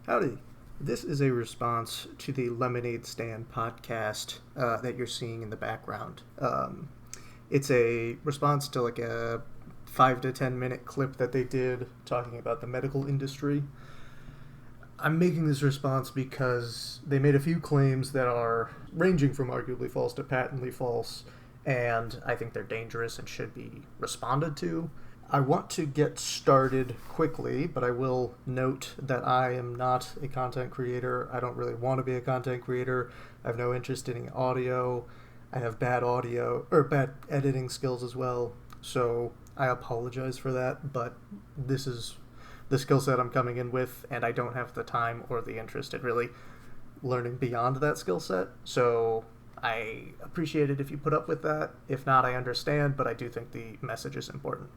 Howdy. This is a response to the Lemonade Stand podcast that you're seeing in the background. It's a response to like a 5 to 10 minute clip that they did talking about the medical industry. I'm making this response because they made a few claims that are ranging from arguably false to patently false, and I think they're dangerous and should be responded to. I want to get started quickly, but I will note that I am not a content creator. I don't really want to be a content creator. I have no interest in audio. I have bad editing skills as well, so I apologize for that, but this is the skill set I'm coming in with, and I don't have the time or the interest in really learning beyond that skill set, so I appreciate it if you put up with that. If not, I understand, but I do think the message is important.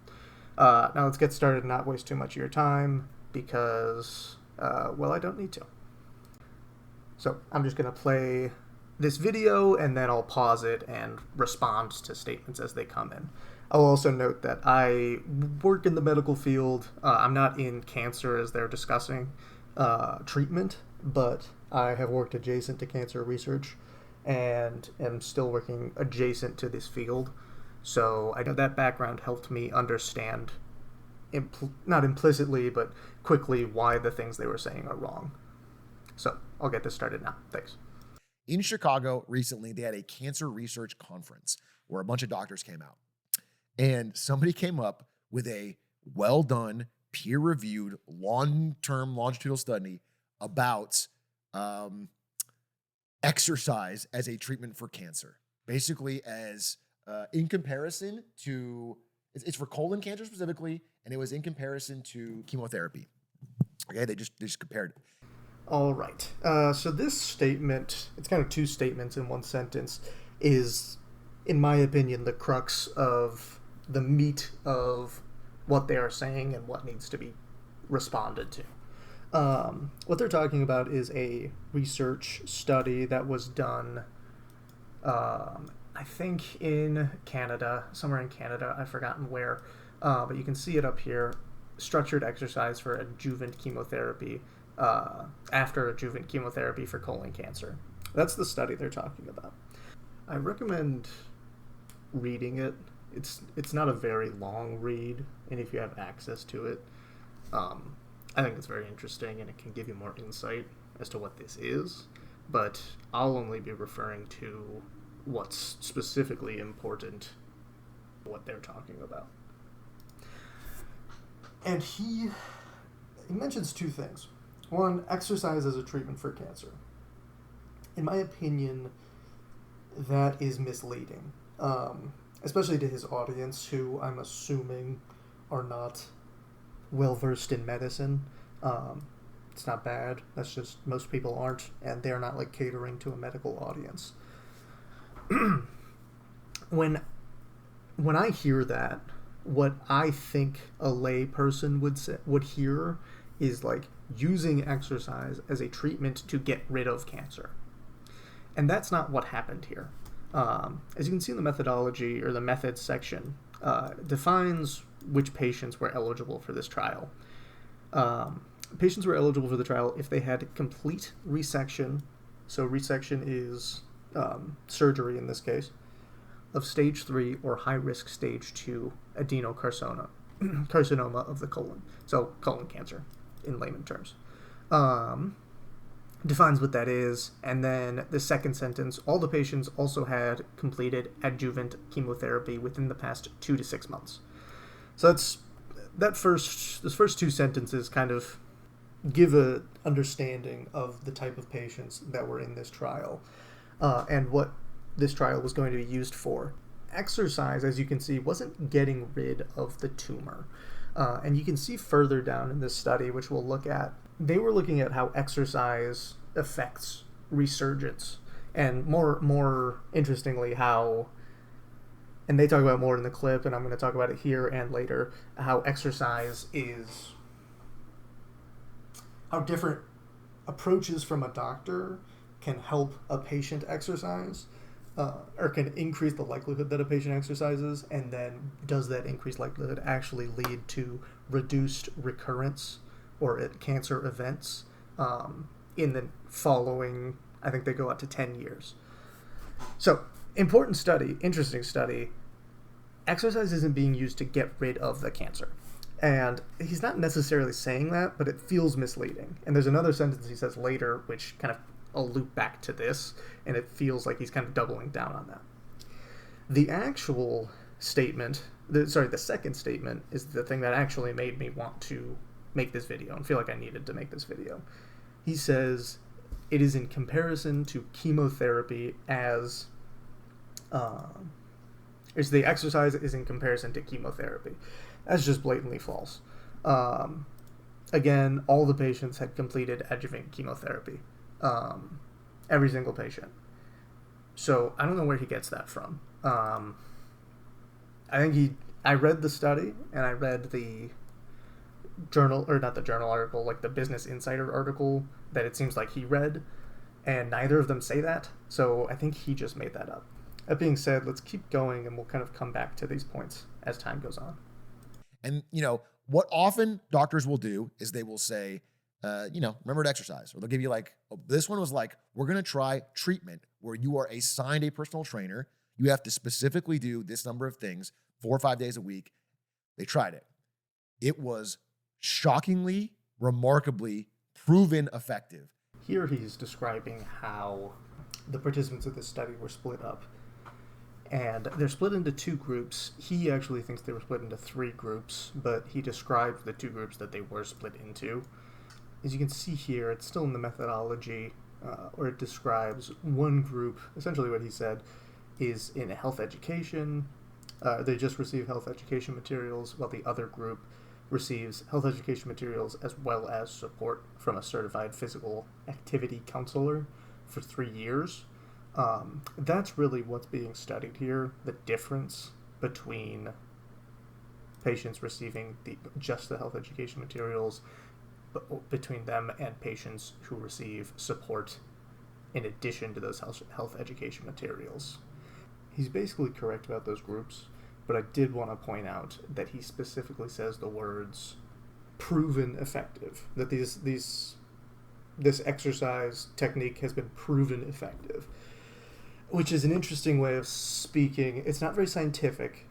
Now let's get started and not waste too much of your time because, I don't need to. So I'm just going to play this video and then I'll pause it and respond to statements as they come in. I'll also note that I work in the medical field. I'm not in cancer as they're discussing treatment, but I have worked adjacent to cancer research and am still working adjacent to this field. So I know that background helped me understand, not implicitly, but quickly, why the things they were saying are wrong. So I'll get this started now. Thanks. In Chicago recently, they had a cancer research conference where a bunch of doctors came out. And somebody came up with a well-done, peer-reviewed, long-term longitudinal study about exercise as a treatment for cancer. Basically, as in comparison to, it's for colon cancer specifically, and it was in comparison to chemotherapy. Okay, they just compared it. All right. So this statement, it's kind of two statements in one sentence, is, in my opinion, the crux of the meat of what they are saying and what needs to be responded to. What they're talking about is a research study that was done, I think in Canada, somewhere in Canada, I've forgotten where, but you can see it up here, structured exercise for adjuvant chemotherapy, after adjuvant chemotherapy for colon cancer. That's the study they're talking about. I recommend reading it. It's not a very long read, and if you have access to it, I think it's very interesting and it can give you more insight as to what this is, but I'll only be referring to what's specifically important, what they're talking about. And he mentions two things. One, exercise as a treatment for cancer. In my opinion, that is misleading, especially to his audience, who I'm assuming are not well-versed in medicine. It's not bad. That's just most people aren't, and they're not like catering to a medical audience. When I hear that, what I think a lay person would hear is like using exercise as a treatment to get rid of cancer. And that's not what happened here. As you can see in the methodology, or the methods section, defines which patients were eligible for this trial. Patients were eligible for the trial if they had complete resection, so resection is surgery in this case, of stage 3 or high-risk stage 2 adenocarcinoma of the colon, so colon cancer in layman terms. Defines what that is, and then the second sentence, all the patients also had completed adjuvant chemotherapy within the past 2 to 6 months. So those first two sentences kind of give a understanding of the type of patients that were in this trial, and what this trial was going to be used for. Exercise, as you can see, wasn't getting rid of the tumor. And you can see further down in this study, which we'll look at, they were looking at how exercise affects resurgence. And more interestingly, how, and they talk about more in the clip, and I'm going to talk about it here and later, how exercise is, how different approaches from a doctor can help a patient exercise, or can increase the likelihood that a patient exercises, and then does that increased likelihood actually lead to reduced recurrence or cancer events in the following, I think they go out to 10 years. So, important study, interesting study. Exercise isn't being used to get rid of the cancer. And he's not necessarily saying that, but it feels misleading. And there's another sentence he says later, which kind of I'll loop back to this, and it feels like he's kind of doubling down on that. The actual statement, the second statement is the thing that actually made me want to make this video and feel like I needed to make this video. He says it is in comparison to chemotherapy as the exercise is in comparison to chemotherapy. That's just blatantly false. Again, all the patients had completed adjuvant chemotherapy. Every single patient. So I don't know where he gets that from. I read the study and I read the journal, or not the journal article, like the Business Insider article that it seems like he read, and neither of them say that. So I think he just made that up. That being said, let's keep going and we'll kind of come back to these points as time goes on. And, what often doctors will do is they will say, remember to exercise. Or they'll give you this one was like, we're going to try treatment where you are assigned a personal trainer. You have to specifically do this number of things 4 or 5 days a week. They tried it. It was shockingly, remarkably proven effective. Here he's describing how the participants of this study were split up. And they're split into 2 groups. He actually thinks they were split into 3 groups, but he described the 2 groups that they were split into. As you can see here, it's still in the methodology, where it describes one group. Essentially what he said is in health education. They just receive health education materials, while the other group receives health education materials as well as support from a certified physical activity counselor for 3 years. That's really what's being studied here, the difference between patients receiving just the health education materials, between them and patients who receive support in addition to those health education materials. He's basically correct about those groups, but I did want to point out that he specifically says the words proven effective, that this exercise technique has been proven effective, which is an interesting way of speaking. It's not very scientific,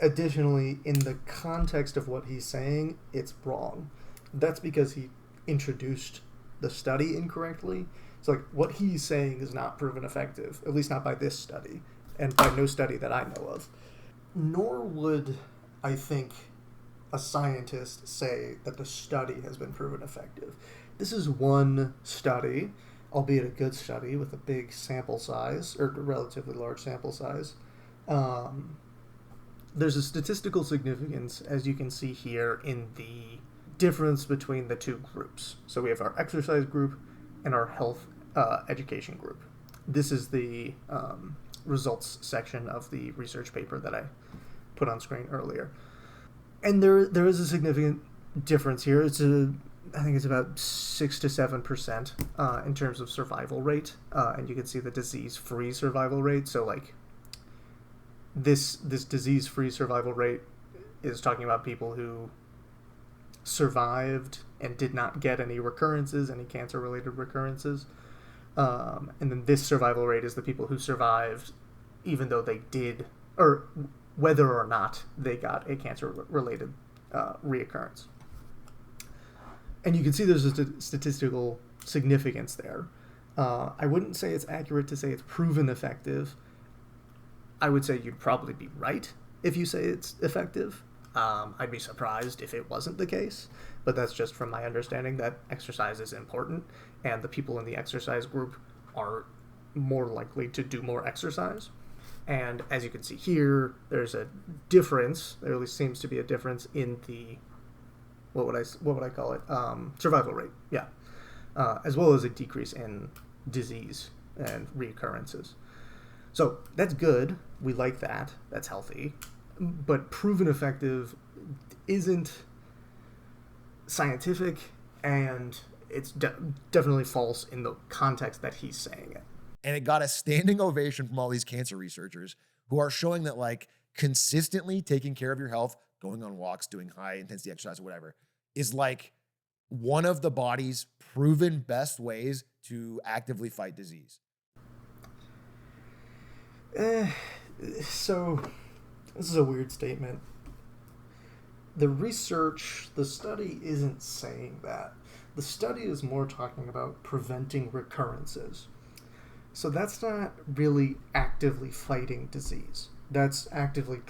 Additionally, in the context of what he's saying, it's wrong. That's because he introduced the study incorrectly. It's like, what he's saying is not proven effective, at least not by this study, and by no study that I know of. Nor would, I think, a scientist say that the study has been proven effective. This is one study, albeit a good study with a big sample size, or a relatively large sample size. There's a statistical significance, as you can see here, in the difference between the 2 groups. So we have our exercise group and our health education group. This is the results section of the research paper that I put on screen earlier. And there is a significant difference here. I think it's about 6 to 7% in terms of survival rate, and you can see the disease-free survival rate. So this disease-free survival rate is talking about people who survived and did not get any recurrences, any cancer-related recurrences. And then this survival rate is the people who survived even though they did, or whether or not they got a cancer-related reoccurrence. And you can see there's a statistical significance there. I wouldn't say it's accurate to say it's proven effective. I would say you'd probably be right if you say it's effective. I'd be surprised if it wasn't the case, but that's just from my understanding that exercise is important, and the people in the exercise group are more likely to do more exercise. And as you can see here, there's a difference, there at least seems to be a difference in the, what would I call it? Survival rate, yeah. As well as a decrease in disease and reoccurrences. So that's good. We like that. That's healthy. But proven effective isn't scientific, and it's definitely false in the context that he's saying it. And it got a standing ovation from all these cancer researchers who are showing that consistently taking care of your health, going on walks, doing high intensity exercise or whatever, is one of the body's proven best ways to actively fight disease. So this is a weird statement. The study isn't saying that. The study is more talking about preventing recurrences. So that's not really actively fighting disease. That's actively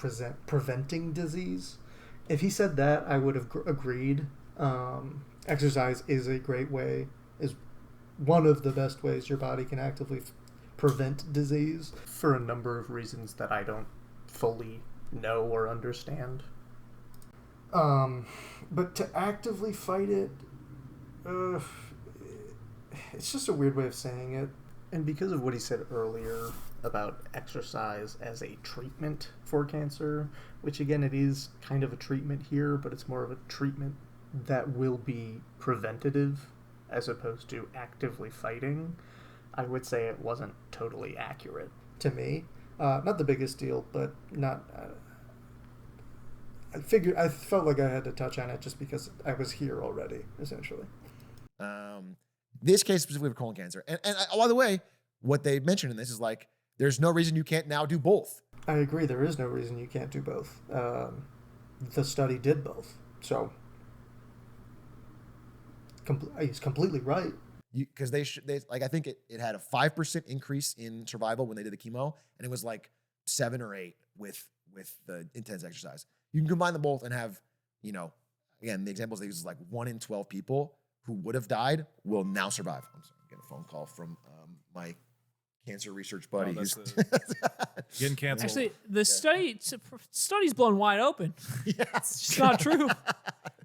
preventing disease. If he said that, I would have agreed. Exercise is a great way, is one of the best ways your body can actively prevent disease for a number of reasons that I don't fully know or understand. But to actively fight it, it's just a weird way of saying it. And because of what he said earlier about exercise as a treatment for cancer, which again, it is kind of a treatment here, but it's more of a treatment that will be preventative as opposed to actively fighting, I would say it wasn't totally accurate to me. Not the biggest deal, but not... I felt like I had to touch on it just because I was here already, essentially. This case specifically for colon cancer. And by the way, what they mentioned in this is like, there's no reason you can't now do both. I agree. There is no reason you can't do both. The study did both. So he's completely right. Because they like, I think it had a 5% increase in survival when they did the chemo, and it was like 7 or 8 with the intense exercise. You can combine them both and have, again, the examples they use is like 1 in 12 people who would have died will now survive. I'm sorry, I'm getting a phone call from my cancer research buddy. Getting canceled. Actually, the study's blown wide open. Yeah. It's just not true.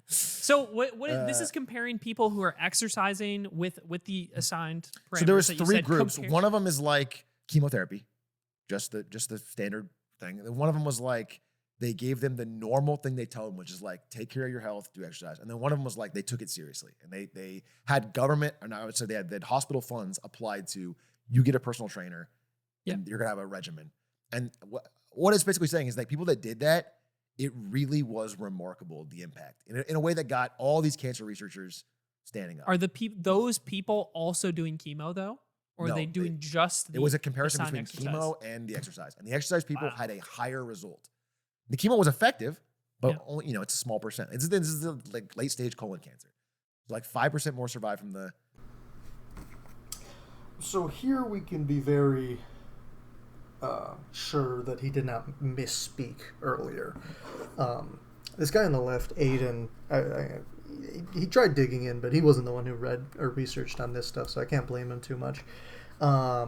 So what this is comparing people who are exercising with the assigned parameters. So there was 3 groups. One of them is like chemotherapy, just the standard thing. And one of them was like they gave them the normal thing they tell them, which is like take care of your health, do exercise. And then one of them was like they took it seriously, and they had government, or I would say they had hospital funds applied to, you get a personal trainer, and you're gonna have a regimen. And what it's basically saying is like people that did that, it really was remarkable, the impact in a way that got all these cancer researchers standing up. Are those people also doing chemo though, or are they doing just? It was a comparison between chemo and the exercise, and the exercise people had a higher result. The chemo was effective, but only, it's a small percent. This is like late stage colon cancer. So like 5% more survive from the. So here we can be very sure that he did not misspeak earlier. This guy on the left, Aiden, he tried digging in, but he wasn't the one who read or researched on this stuff, so I can't blame him too much. I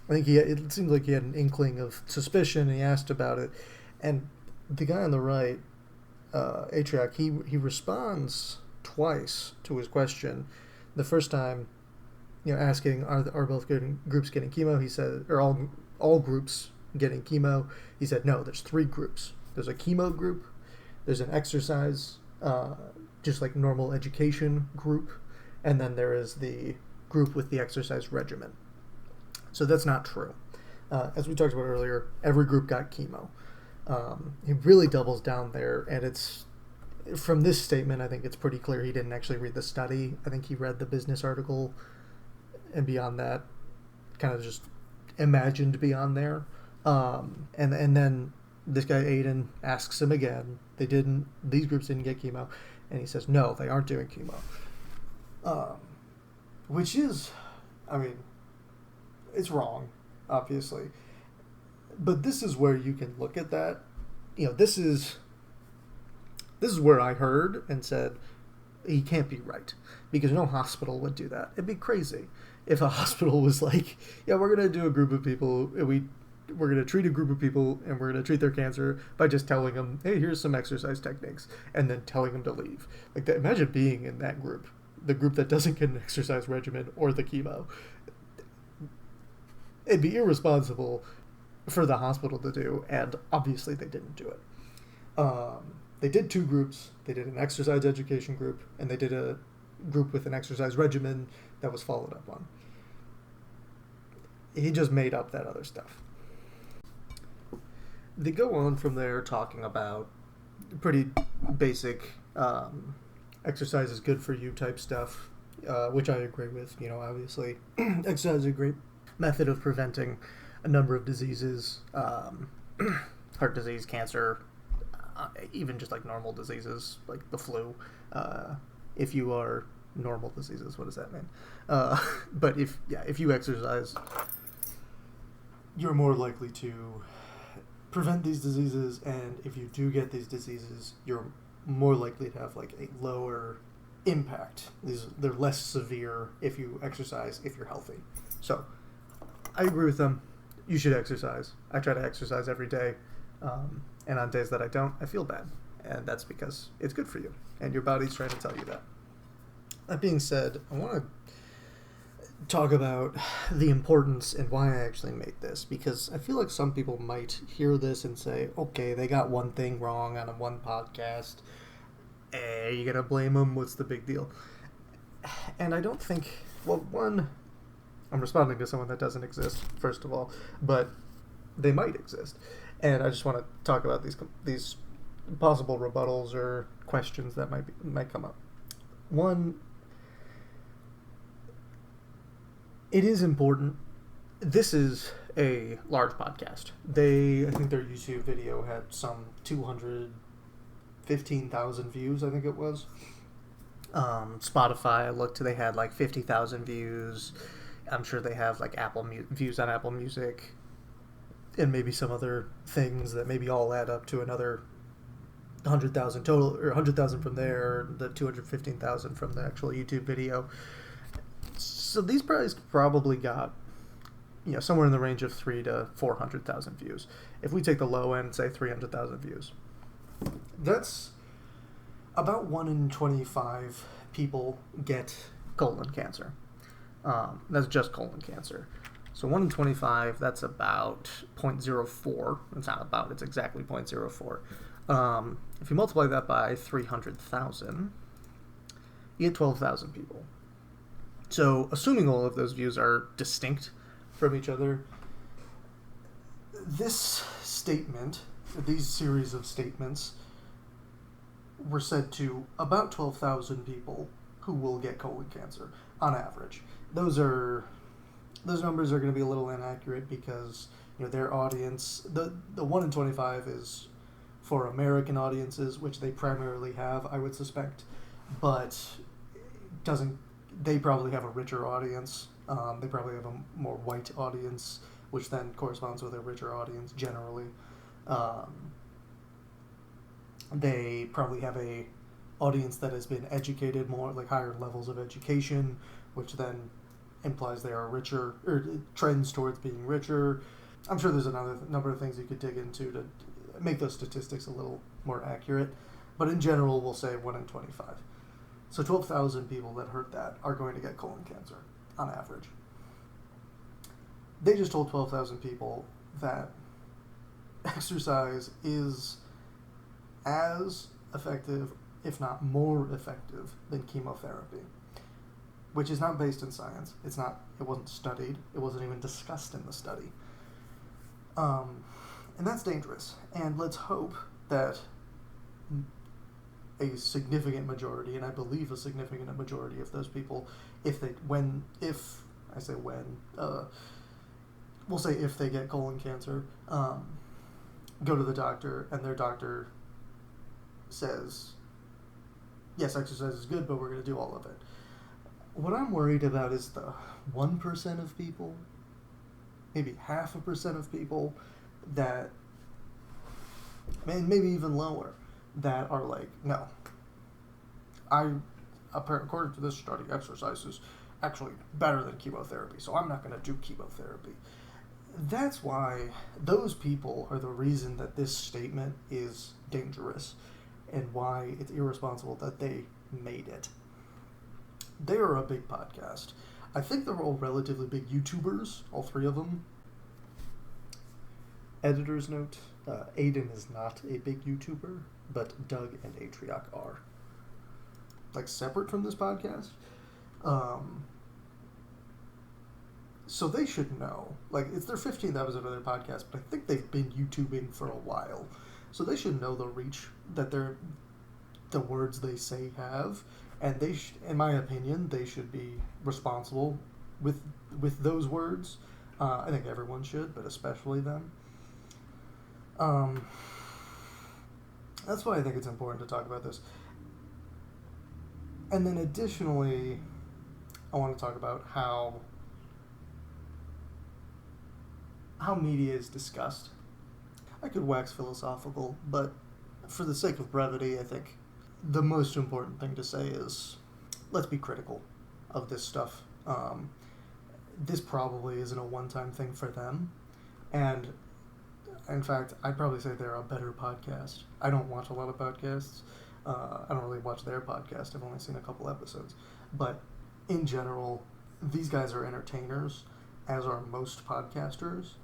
think it seemed like he had an inkling of suspicion, and he asked about it. And the guy on the right, Atriak, he responds twice to his question. The first time, asking are both groups getting chemo? He said, or all groups getting chemo? He said no. There's 3 groups. There's a chemo group. There's an exercise, just like normal education group, and then there is the group with the exercise regimen. So that's not true. As we talked about earlier, every group got chemo. He really doubles down there, and it's from this statement, I think it's pretty clear he didn't actually read the study. I think he read the business article, and beyond that, kind of just imagined beyond there. And then this guy Aiden asks him again. These groups didn't get chemo, and he says no, they aren't doing chemo. Which is, it's wrong, obviously. But this is where you can look at that. This is where I heard and said he can't be right, because no hospital would do that. It'd be crazy if a hospital was like, yeah, we're gonna do a group of people, and we're gonna treat a group of people, and we're gonna treat their cancer by just telling them, hey, here's some exercise techniques, and then telling them to leave. Like that. Imagine being in that group, the group that doesn't get an exercise regimen or the chemo. It'd be irresponsible for the hospital to do, and obviously they didn't do it. They did 2 groups. They did an exercise education group, and they did a group with an exercise regimen that was followed up on. He just made up that other stuff. They go on from there talking about pretty basic exercise is good for you type stuff, which I agree with. Obviously, exercise is a great method of preventing a number of diseases, heart disease, cancer, even just like normal diseases like the flu. If you are normal diseases, what does that mean? But if you exercise, you're more likely to prevent these diseases, and if you do get these diseases, you're more likely to have like a lower impact. They're less severe if you exercise, if you're healthy. So I agree with them. You should exercise. I try to exercise every day, and on days that I don't, I feel bad, and that's because it's good for you, and your body's trying to tell you that. That being said, I want to talk about the importance and why I actually made this, because I feel like some people might hear this and say, okay, they got one thing wrong on one podcast. You gotta blame them? What's the big deal? And I don't think, well, one, I'm responding to someone that doesn't exist, first of all, but they might exist. And I just want to talk about these possible rebuttals or questions that might come up. One, it is important. This is a large podcast. I think their YouTube video had some 215,000 views, I think it was. Spotify, I looked, they had like 50,000 views. I'm sure they have like views on Apple Music, and maybe some other things that maybe all add up to another 100,000 total, or 100,000 from there, the 215,000 from the actual YouTube video. So these guys probably got, somewhere in the range of 300,000 to 400,000 views. If we take the low end, say 300,000 views, that's about 1 in 25 people get colon cancer. That's just colon cancer. So 1 in 25, that's about 0.04. It's not about, it's exactly 0.04. If you multiply that by 300,000, you get 12,000 people. So assuming all of those views are distinct from each other, this statement, these series of statements, were said to about 12,000 people who will get colon cancer on average. Those numbers are going to be a little inaccurate because their audience, the 1 in 25 is for American audiences, which they primarily have, I would suspect, but they probably have a richer audience. They probably have a more white audience, which then corresponds with a richer audience generally. They probably have a audience that has been educated more, like higher levels of education, which then implies they are richer, or trends towards being richer. I'm sure there's another number of things you could dig into to make those statistics a little more accurate, but in general, we'll say 1 in 25. So 12,000 people that heard that are going to get colon cancer on average. They just told 12,000 people that exercise is as effective, if not more effective, than chemotherapy, which is not based in science. It wasn't studied. It wasn't even discussed in the study. And that's dangerous. And let's hope that a significant majority, and I believe a significant majority of those people, we'll say if they get colon cancer, go to the doctor, and their doctor says, yes, exercise is good, but we're going to do all of it. What I'm worried about is the 1% of people, maybe 0.5% of people that, and maybe even lower, that are like, no, according to this study, exercise is actually better than chemotherapy, so I'm not going to do chemotherapy. That's why those people are the reason that this statement is dangerous and why it's irresponsible that they made it. They are a big podcast. I think they're all relatively big YouTubers, all three of them. Editor's note, Aiden is not a big YouTuber, but Doug and Atrioc are. Like, separate from this podcast. So they should know. Like, it's their 15th episode of their podcast, but I think they've been YouTubing for a while. So they should know the reach that the words they say have, And in my opinion, they should be responsible with those words. I think everyone should, but especially them. That's why I think it's important to talk about this. And then additionally, I want to talk about how media is discussed. I could wax philosophical, but for the sake of brevity, I think the most important thing to say is let's be critical of this stuff. This probably isn't a one-time thing for them. And in fact, I'd probably say they're a better podcast. I don't watch a lot of podcasts. I don't really watch their podcast. I've only seen a couple episodes. But in general, these guys are entertainers, as are most podcasters.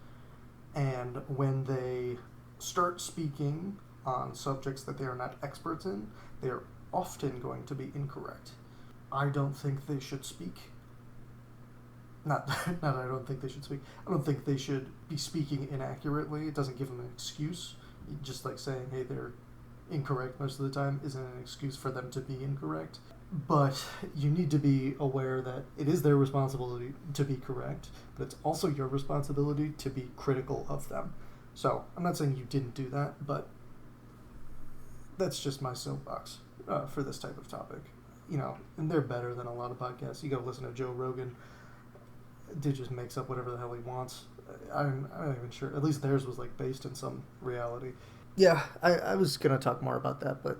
And when they start speaking on subjects that they are not experts in, they are often going to be incorrect. I don't think they should speak. Not I don't think they should speak. I don't think they should be speaking inaccurately. It doesn't give them an excuse. Just like saying, hey, they're incorrect most of the time isn't an excuse for them to be incorrect. But you need to be aware that it is their responsibility to be correct, but it's also your responsibility to be critical of them. So I'm not saying you didn't do that, but that's just my soapbox for this type of topic. And they're better than a lot of podcasts. You go listen to Joe Rogan. Dude just makes up whatever the hell he wants. I'm not even sure. At least theirs was like based in some reality. Yeah, I was going to talk more about that, but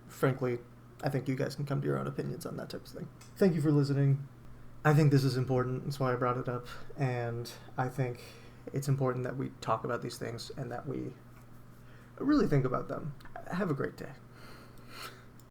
frankly, I think you guys can come to your own opinions on that type of thing. Thank you for listening. I think this is important. That's why I brought it up. And I think it's important that we talk about these things and that we really think about them. Have a great day.